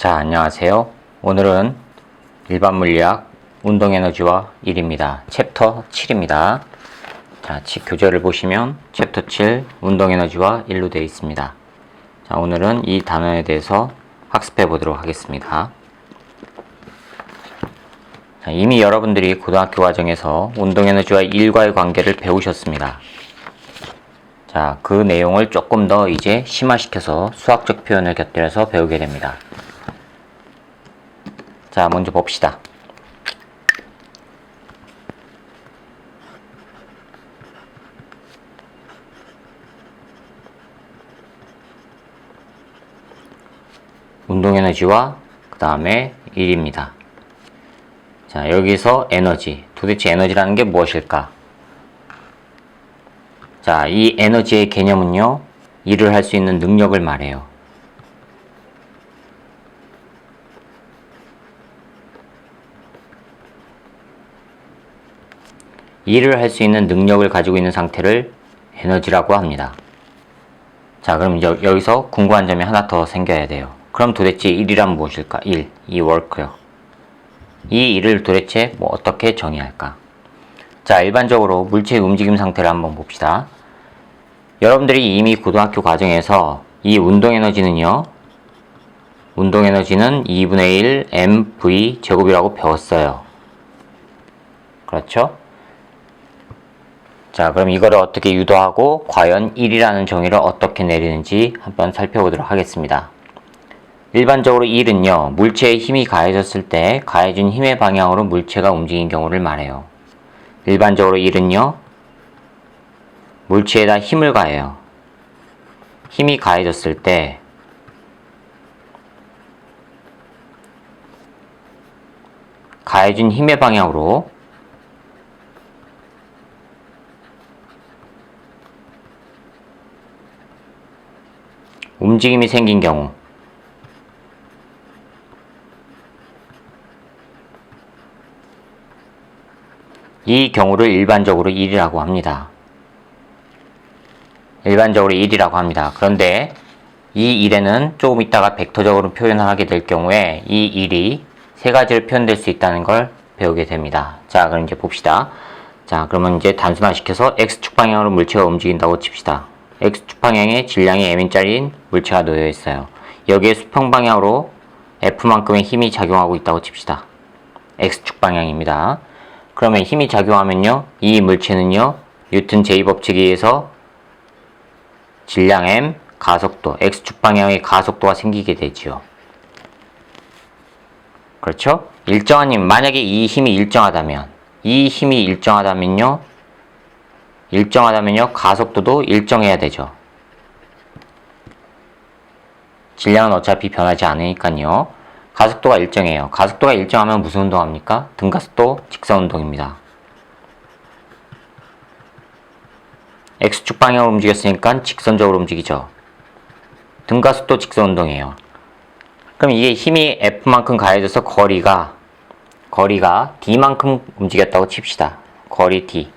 자, 안녕하세요. 오늘은 일반 물리학 운동에너지와 일입니다. 챕터 7입니다. 자, 교재를 보시면 챕터 7 운동에너지와 일로 되어 있습니다. 자, 오늘은 이 단어에 대해서 학습해 보도록 하겠습니다. 자, 이미 여러분들이 고등학교 과정에서 운동에너지와 일과의 관계를 배우셨습니다. 자, 그 내용을 조금 더 이제 심화시켜서 수학적 표현을 곁들여서 배우게 됩니다. 자, 먼저 봅시다. 운동에너지와 그 다음에 일입니다. 자, 여기서 에너지, 도대체 에너지라는 게 무엇일까? 자, 이 에너지의 개념은요, 일을 할 수 있는 능력을 말해요. 일을 할 수 있는 능력을 가지고 있는 상태를 에너지라고 합니다. 자, 그럼 여기서 궁금한 점이 하나 더 생겨야 돼요. 그럼 도대체 일이란 무엇일까? 이 work요. 이 일을 도대체 어떻게 정의할까? 자, 일반적으로 물체의 움직임 상태를 한번 봅시다. 여러분들이 이미 고등학교 과정에서 이 운동에너지는요, 운동에너지는 2분의 1 mv 제곱이라고 배웠어요. 그렇죠? 자, 그럼 이거를 어떻게 유도하고 과연 1이라는 정의를 어떻게 내리는지 한번 살펴보도록 하겠습니다. 일반적으로 1은요, 물체에 힘이 가해졌을 때 가해진 힘의 방향으로 물체가 움직인 경우를 말해요. 일반적으로 1은요, 물체에다 힘을 가해요. 힘이 가해졌을 때 가해진 힘의 방향으로 움직임이 생긴 경우, 이 경우를 일반적으로 1이라고 합니다. 일반적으로 1이라고 합니다. 그런데 이 1에는 조금 있다가 벡터적으로 표현을 하게 될 경우에 이 1이 세 가지로 표현될 수 있다는 걸 배우게 됩니다. 자, 그럼 이제 봅시다. 자, 그러면 이제 단순화시켜서 X축 방향으로 물체가 움직인다고 칩시다. X축 방향에 질량이 m인짜리인 물체가 놓여 있어요. 여기에 수평 방향으로 F만큼의 힘이 작용하고 있다고 칩시다. X축 방향입니다. 그러면 힘이 작용하면요, 이 물체는요, 뉴턴 제2법칙에 의해서 질량 m, 가속도, X축 방향의 가속도가 생기게 되지요. 그렇죠? 일정한 힘, 만약에 이 힘이 일정하다면요, 가속도도 일정해야 되죠. 질량은 어차피 변하지 않으니까요. 가속도가 일정해요. 가속도가 일정하면 무슨 운동합니까? 등가속도 직선 운동입니다. X축 방향으로 움직였으니까 직선적으로 움직이죠. 등가속도 직선 운동이에요. 그럼 이게 힘이 F만큼 가해져서 거리가 D만큼 움직였다고 칩시다. 거리 D.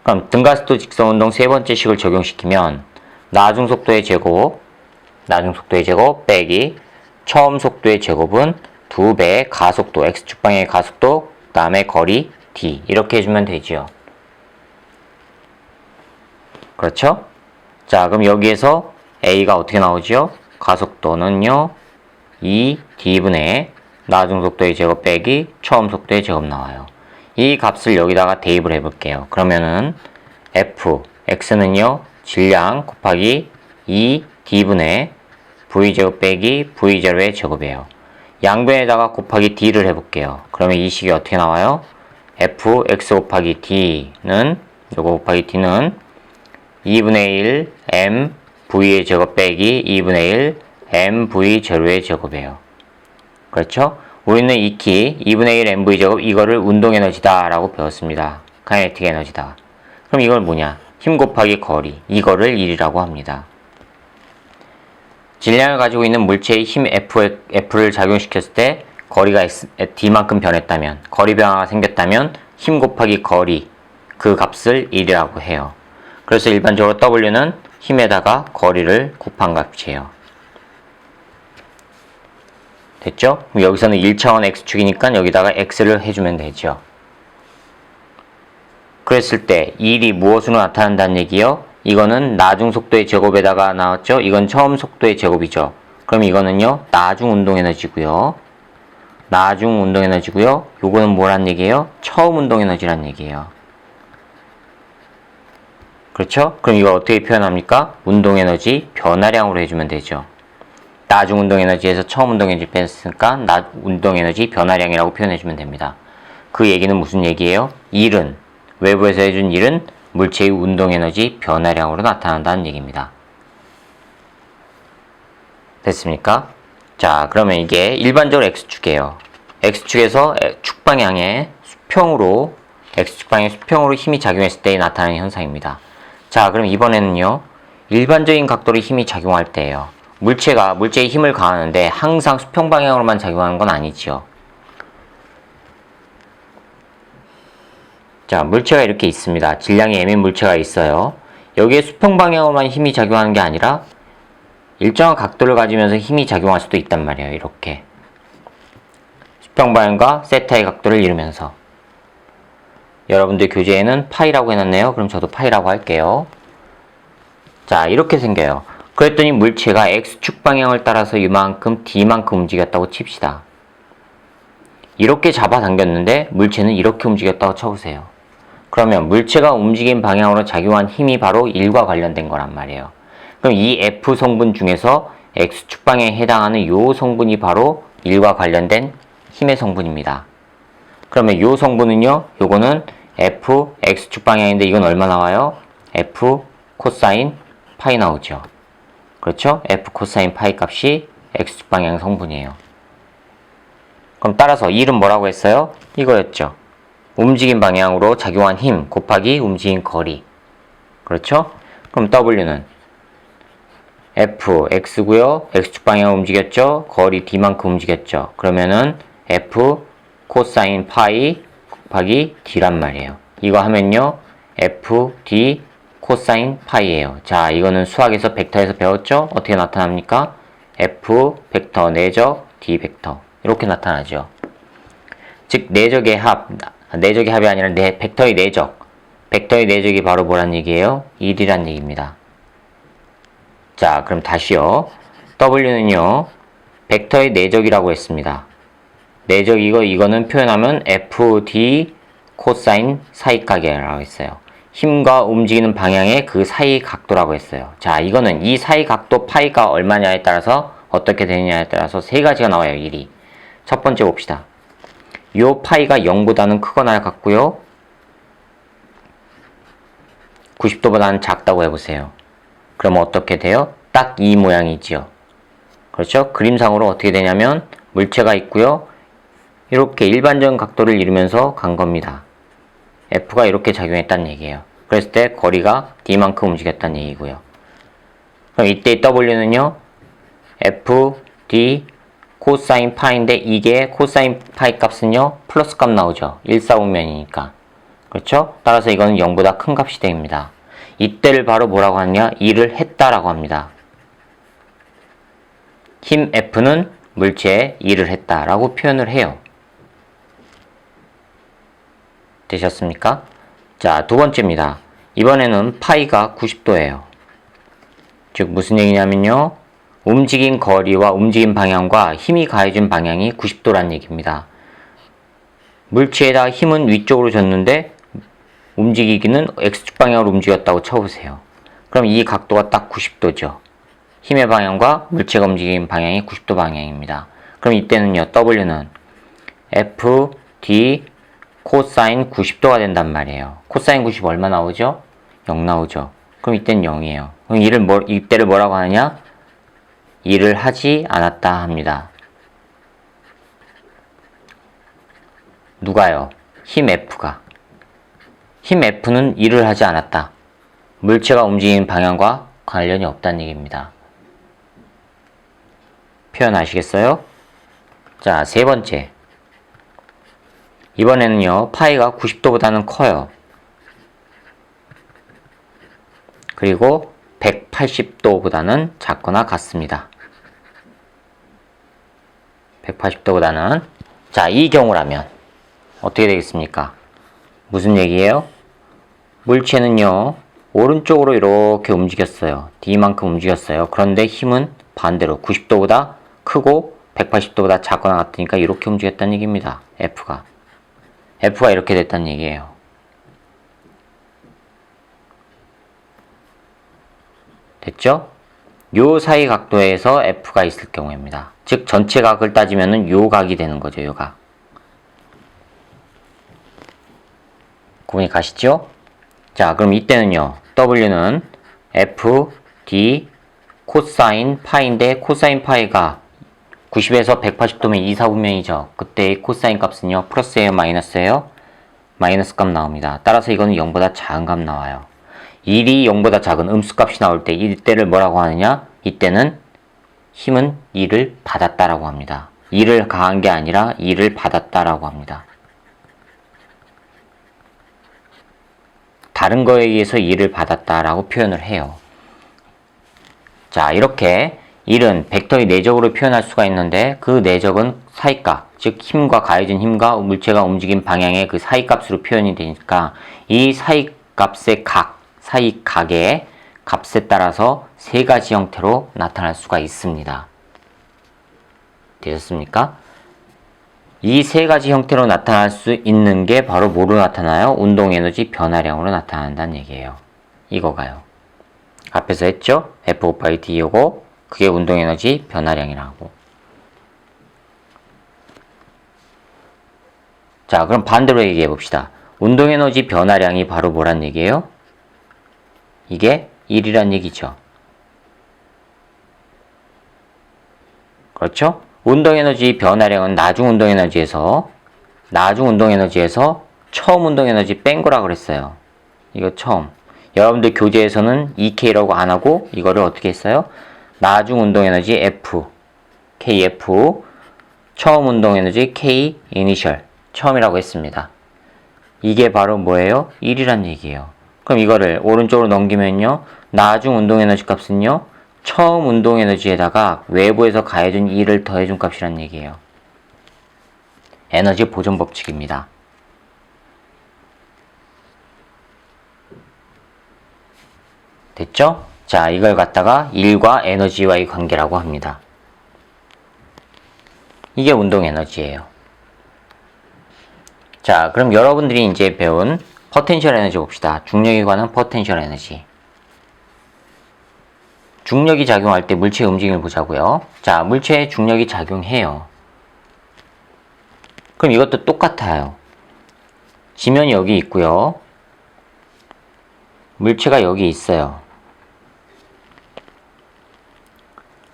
그럼 등가속도 직선 운동 세 번째 식을 적용시키면 나중 속도의 제곱 빼기 처음 속도의 제곱은 2배의 가속도, X축 방향의 가속도, 그 다음에 거리 D. 이렇게 해주면 되지요. 그렇죠? 자, 그럼 여기에서 A가 어떻게 나오죠? 가속도는요, 2D분의 나중 속도의 제곱 빼기 처음 속도의 제곱 나와요. 이 값을 여기다가 대입을 해볼게요. 그러면은 X는요, 질량 곱하기 2D분의 V제곱 빼기 V0의 제곱이에요. 양변에다가 곱하기 D를 해볼게요. 그러면 이 식이 어떻게 나와요? Fx 곱하기 D는, 요거 곱하기 D는 2분의 1 m V의 제곱 빼기 2분의 1 m V0의 제곱이에요. 그렇죠? 우리는 익히 2분의 1 mv 제곱 이거를 운동에너지다 라고 배웠습니다. 카이네틱 에너지다. 그럼 이걸 뭐냐? 힘 곱하기 거리, 이거를 1이라고 합니다. 질량을 가지고 있는 물체의 힘 F를 작용시켰을 때 거리가 D만큼 변했다면, 거리 변화가 생겼다면 힘 곱하기 거리, 그 값을 1이라고 해요. 그래서 일반적으로 W는 힘에다가 거리를 곱한 값이에요. 됐죠? 그럼 여기서는 1차원 x축이니까 여기다가 x를 해주면 되죠. 그랬을 때 1이 무엇으로 나타난다는 얘기요? 이거는 나중 속도의 제곱에다가 나왔죠? 이건 처음 속도의 제곱이죠. 그럼 이거는요, 나중 운동 에너지고요. 나중 운동 에너지고요. 요거는 뭐란 얘기예요? 처음 운동 에너지란 얘기예요. 그렇죠? 그럼 이거 어떻게 표현합니까? 운동 에너지 변화량으로 해주면 되죠. 나중 운동 에너지에서 처음 운동 에너지 뺐으니까 운동 에너지 변화량이라고 표현해주면 됩니다. 그 얘기는 무슨 얘기예요? 1은 외부에서 해준 1은 물체의 운동 에너지 변화량으로 나타난다는 얘기입니다. 됐습니까? 자, 그러면 이게 일반적으로 x축이에요. x축에서 축 방향의 수평으로 x축 방향의 수평으로 힘이 작용했을 때 나타나는 현상입니다. 자, 그럼 이번에는요, 일반적인 각도로 힘이 작용할 때예요. 물체의 힘을 가하는데 항상 수평 방향으로만 작용하는 건 아니지요. 자, 물체가 이렇게 있습니다. 질량이 m인 물체가 있어요. 여기에 수평 방향으로만 힘이 작용하는 게 아니라 일정한 각도를 가지면서 힘이 작용할 수도 있단 말이에요. 이렇게 수평 방향과 세타의 각도를 이루면서. 여러분들 교재에는 파이라고 해놨네요. 그럼 저도 파이라고 할게요. 자, 이렇게 생겨요. 그랬더니 물체가 x축 방향을 따라서 이만큼 d만큼 움직였다고 칩시다. 이렇게 잡아당겼는데 물체는 이렇게 움직였다고 쳐보세요. 그러면 물체가 움직인 방향으로 작용한 힘이 바로 1과 관련된 거란 말이에요. 그럼 이 F 성분 중에서 X축 방향에 해당하는 이 성분이 바로 1과 관련된 힘의 성분입니다. 그러면 이 성분은요, 요거는 F X축 방향인데 이건 얼마 나와요? F 코사인 파이 나오죠. 그렇죠? F 코사인 파이 값이 X축 방향 성분이에요. 그럼 따라서 1은 뭐라고 했어요? 이거였죠. 움직인 방향으로 작용한 힘 곱하기 움직인 거리. 그렇죠? 그럼 W는 F, X고요. X축 방향으로 움직였죠. 거리 D만큼 움직였죠. 그러면은 F 코사인 파이 곱하기 D란 말이에요. 이거 하면요. F, D 코사인 파이예요. 자, 이거는 수학에서 벡터에서 배웠죠? 어떻게 나타납니까? F 벡터 내적 D 벡터. 이렇게 나타나죠. 즉 내적의 합이 아니라 벡터의 내적. 벡터의 내적이 바로 뭐란 얘기예요? 1이란 얘기입니다. 자, 그럼 다시요. W는요, 벡터의 내적이라고 했습니다. 내적이고 이거는 표현하면 FD 코사인 사이각이라고 했어요. 힘과 움직이는 방향의 그 사이 각도라고 했어요. 자, 이거는 이 사이 각도 파이가 얼마냐에 따라서 어떻게 되느냐에 따라서 세 가지가 나와요, 일이. 첫 번째 봅시다. 요 파이가 0보다는 크거나 같고요. 90도보다는 작다고 해보세요. 그러면 어떻게 돼요? 딱 이 모양이지요. 그렇죠? 그림상으로 어떻게 되냐면 물체가 있고요. 이렇게 일반적인 각도를 이루면서 간 겁니다. F가 이렇게 작용했다는 얘기예요. 그랬을 때 거리가 D만큼 움직였다는 얘기고요. 그럼 이때 W는요. F, D, 코사인 파인데 이게 코사인 파이 값은요. 플러스 값 나오죠. 145면이니까. 그렇죠? 따라서 이거는 0보다 큰 값이 됩니다. 이때를 바로 뭐라고 하냐? 일을 했다라고 합니다. 힘 F는 물체에 일을 했다라고 표현을 해요. 되셨습니까? 자, 두 번째입니다. 이번에는 파이가 90도예요. 즉 무슨 얘기냐면요. 움직인 거리와 움직인 방향과 힘이 가해준 방향이 90도란 얘기입니다. 물체에다 힘은 위쪽으로 줬는데 움직이기는 X축 방향으로 움직였다고 쳐보세요. 그럼 이 각도가 딱 90도죠. 힘의 방향과 물체가 움직이는 방향이 90도 방향입니다. 그럼 이때는요. W는 F, D, 코사인 90도가 된단 말이에요. 코사인 90 얼마 나오죠? 0 나오죠. 그럼 이때는 0이에요. 그럼 이때를 뭐라고 하느냐? 일을 하지 않았다 합니다. 누가요? 힘 F가. 힘 F는 일을 하지 않았다. 물체가 움직이는 방향과 관련이 없다는 얘기입니다. 표현 아시겠어요? 자, 세 번째. 이번에는요, 파이가 90도보다는 커요. 그리고 180도보다는 작거나 같습니다. 180도보다는. 자, 이 경우라면 어떻게 되겠습니까? 무슨 얘기예요? 물체는요, 오른쪽으로 이렇게 움직였어요. D만큼 움직였어요. 그런데 힘은 반대로 90도보다 크고 180도보다 작거나 같으니까 이렇게 움직였다는 얘기입니다. F가 이렇게 됐다는 얘기예요. 됐죠? 요 사이 각도에서 F가 있을 경우입니다. 즉 전체 각을 따지면은 요 각이 되는 거죠. 요 각. 구분이 가시죠? 자, 그럼 이때는요. W는 F, D, 코사인 파인데 코사인 파이가 90에서 180도면 2, 4분면이죠. 그때의 코사인 값은요. 플러스예요? 마이너스예요? 마이너스 값 나옵니다. 따라서 이거는 0보다 작은 값 나와요. 1이 0보다 작은 음수값이 나올 때 이때를 뭐라고 하느냐? 이때는 힘은 2를 받았다라고 합니다. 2를 가한 게 아니라 2를 받았다라고 합니다. 다른 거에 의해서 2를 받았다라고 표현을 해요. 자, 이렇게 1은 벡터의 내적으로 표현할 수가 있는데 그 내적은 사이값, 즉 힘과 가해진 힘과 물체가 움직인 방향의 그 사이값으로 표현이 되니까 이 사이값의 각, 사이각의 값에 따라서 세 가지 형태로 나타날 수가 있습니다. 되셨습니까? 이 세 가지 형태로 나타날 수 있는 게 바로 뭐로 나타나요? 운동에너지 변화량으로 나타난다는 얘기예요. 이거가요. 앞에서 했죠? F5/D이고 그게 운동에너지 변화량이라고. 자, 그럼 반대로 얘기해 봅시다. 운동에너지 변화량이 바로 뭐란 얘기예요? 이게 1이란 얘기죠. 그렇죠? 운동에너지 변화량은 나중 운동에너지에서 처음 운동에너지 뺀 거라 그랬어요. 이거 처음. 여러분들 교재에서는 EK라고 안 하고 이거를 어떻게 했어요? 나중 운동에너지 F, KF, 처음 운동에너지 K 이니셜, 처음이라고 했습니다. 이게 바로 뭐예요? 1이란 얘기예요. 그럼 이거를 오른쪽으로 넘기면요. 나중 운동에너지 값은요. 처음 운동에너지에다가 외부에서 가해준 2를 더해준 값이란 얘기예요. 에너지 보존 법칙입니다. 됐죠? 자, 이걸 갖다가 1과 에너지와의 관계라고 합니다. 이게 운동에너지예요. 자, 그럼 여러분들이 이제 배운 포텐셜 에너지 봅시다. 중력에 관한 포텐셜 에너지. 중력이 작용할 때 물체의 움직임을 보자고요. 자, 물체에 중력이 작용해요. 그럼 이것도 똑같아요. 지면이 여기 있고요. 물체가 여기 있어요.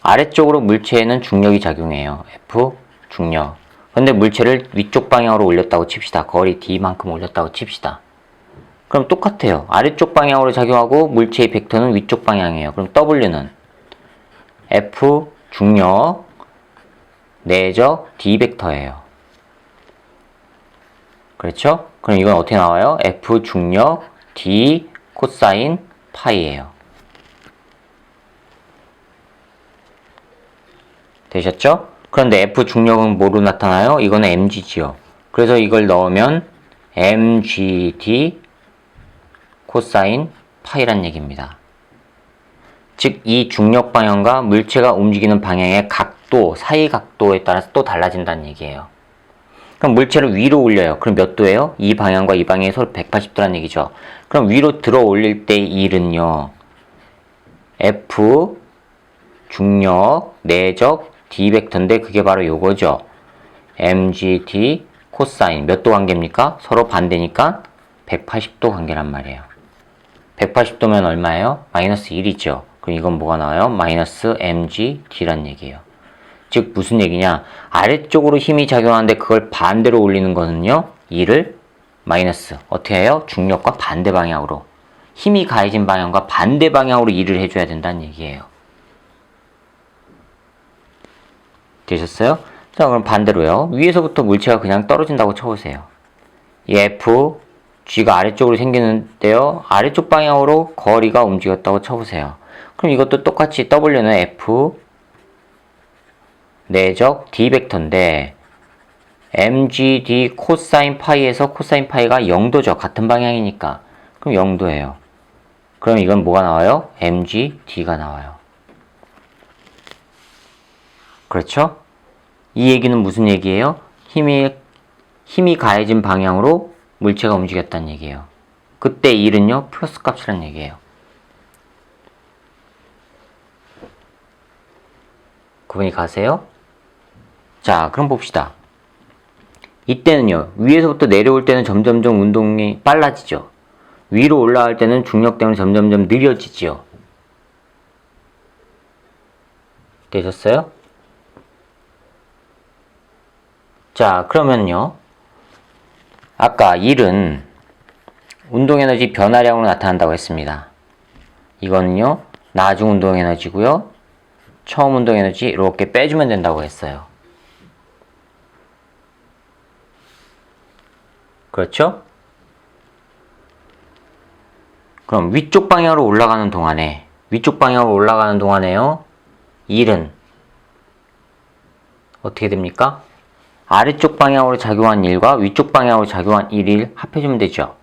아래쪽으로 물체에는 중력이 작용해요. F, 중력. 근데 물체를 위쪽 방향으로 올렸다고 칩시다. 거리 D만큼 올렸다고 칩시다. 그럼 똑같아요. 아래쪽 방향으로 작용하고 물체의 벡터는 위쪽 방향이에요. 그럼 W는 F, 중력, 내적, D 벡터예요. 그렇죠? 그럼 이건 어떻게 나와요? F, 중력, D, 코사인, 파이예요. 되셨죠? 그런데 F 중력은 뭐로 나타나요? 이거는 mg지요. 그래서 이걸 넣으면 mgd 코사인 파이란 얘기입니다. 즉, 이 중력 방향과 물체가 움직이는 방향의 각도, 사이 각도에 따라서 또 달라진다는 얘기예요. 그럼 물체를 위로 올려요. 그럼 몇 도예요? 이 방향과 이 방향이 서로 180도란 얘기죠. 그럼 위로 들어 올릴 때 일은요. F 중력, 내적, D 벡터인데 그게 바로 요거죠. mgt 코사인 몇 도 관계입니까? 서로 반대니까 180도 관계란 말이에요. 180도면 얼마예요? 마이너스 1이죠. 그럼 이건 뭐가 나와요? 마이너스 mgd란 얘기예요. 즉 무슨 얘기냐? 아래쪽으로 힘이 작용하는데 그걸 반대로 올리는 거는요. 2를 마이너스 어떻게 해요? 중력과 반대 방향으로 힘이 가해진 방향과 반대 방향으로 2를 해줘야 된다는 얘기예요. 되셨어요? 자, 그럼 반대로요. 위에서부터 물체가 그냥 떨어진다고 쳐보세요. 이 F, G가 아래쪽으로 생기는데요. 아래쪽 방향으로 거리가 움직였다고 쳐보세요. 그럼 이것도 똑같이 W는 F, 내적 d 벡터인데 mgd 코사인 파이에서 코사인 파이가 0도죠. 같은 방향이니까. 그럼 0도예요. 그럼 이건 뭐가 나와요? mgd가 나와요. 그렇죠? 이 얘기는 무슨 얘기예요? 힘이 가해진 방향으로 물체가 움직였다는 얘기예요. 그때 1은요, 플러스 값이라는 얘기예요. 구분이 가세요? 자, 그럼 봅시다. 이때는요, 위에서부터 내려올 때는 점점점 운동이 빨라지죠. 위로 올라갈 때는 중력 때문에 점점점 느려지죠. 되셨어요? 자, 그러면요. 아까 1은 운동에너지 변화량으로 나타난다고 했습니다. 이거는요, 나중 운동에너지고요. 처음 운동에너지 이렇게 빼주면 된다고 했어요. 그렇죠? 그럼 위쪽 방향으로 올라가는 동안에요. 1은 어떻게 됩니까? 아래쪽 방향으로 작용한 1과 위쪽 방향으로 작용한 1을 합해주면 되죠.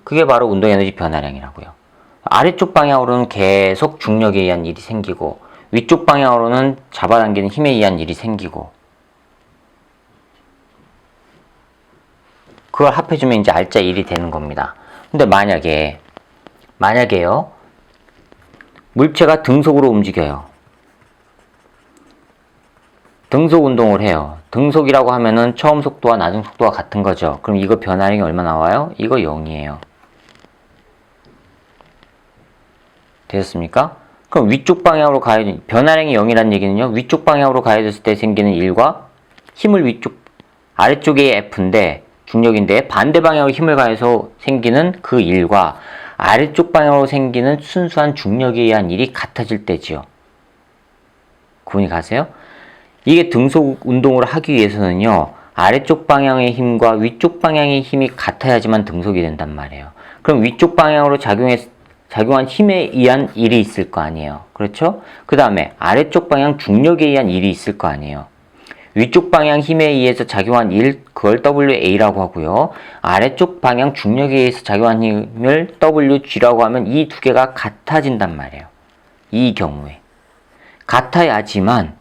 그게 바로 운동에너지 변화량이라고요. 아래쪽 방향으로는 계속 중력에 의한 일이 생기고 위쪽 방향으로는 잡아당기는 힘에 의한 일이 생기고 그걸 합해주면 이제 알짜 1이 되는 겁니다. 근데 만약에요. 물체가 등속으로 움직여요. 등속 운동을 해요. 등속이라고 하면은 처음 속도와 나중 속도가 같은 거죠. 그럼 이거 변화량이 얼마 나와요? 이거 0이에요. 되셨습니까? 그럼 위쪽 방향으로 변화량이 0이라는 얘기는요. 위쪽 방향으로 가해졌을 때 생기는 1과 힘을 아래쪽에 F인데 중력인데 반대 방향으로 힘을 가해서 생기는 그 1과 아래쪽 방향으로 생기는 순수한 중력에 의한 일이 같아질 때지요. 구분이 가세요? 이게 등속 운동을 하기 위해서는요. 아래쪽 방향의 힘과 위쪽 방향의 힘이 같아야지만 등속이 된단 말이에요. 그럼 위쪽 방향으로 작용한 힘에 의한 일이 있을 거 아니에요. 그렇죠? 그 다음에 아래쪽 방향 중력에 의한 일이 있을 거 아니에요. 위쪽 방향 힘에 의해서 작용한 일, 그걸 WA라고 하고요. 아래쪽 방향 중력에 의해서 작용한 힘을 WG라고 하면 이 두 개가 같아진단 말이에요. 이 경우에. 같아야지만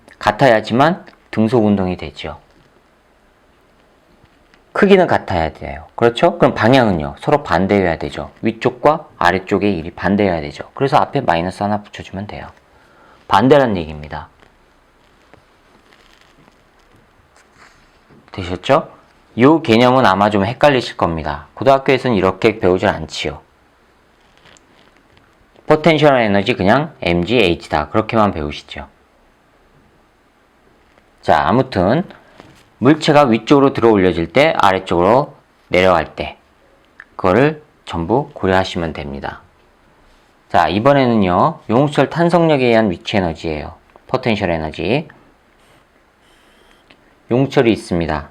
등속 운동이 되죠. 크기는 같아야 돼요. 그렇죠? 그럼 방향은요. 서로 반대여야 되죠. 위쪽과 아래쪽의 일이 반대여야 되죠. 그래서 앞에 마이너스 하나 붙여주면 돼요. 반대란 얘기입니다. 되셨죠? 이 개념은 아마 좀 헷갈리실 겁니다. 고등학교에서는 이렇게 배우질 않지요. 포텐셜 에너지 그냥 mgH다. 그렇게만 배우시죠. 자, 아무튼 물체가 위쪽으로 들어 올려질 때 아래쪽으로 내려갈 때 그거를 전부 고려하시면 됩니다. 자, 이번에는요. 용수철 탄성력에 의한 위치 에너지예요. 포텐셜 에너지. 용철이 있습니다.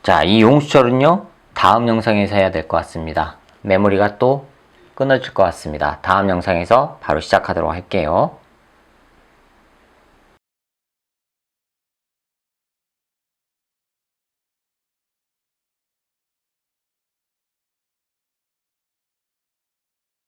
자, 이 용수철은요. 다음 영상에서 해야 될 것 같습니다. 메모리가 또 끊어질 것 같습니다. 다음 영상에서 바로 시작하도록 할게요.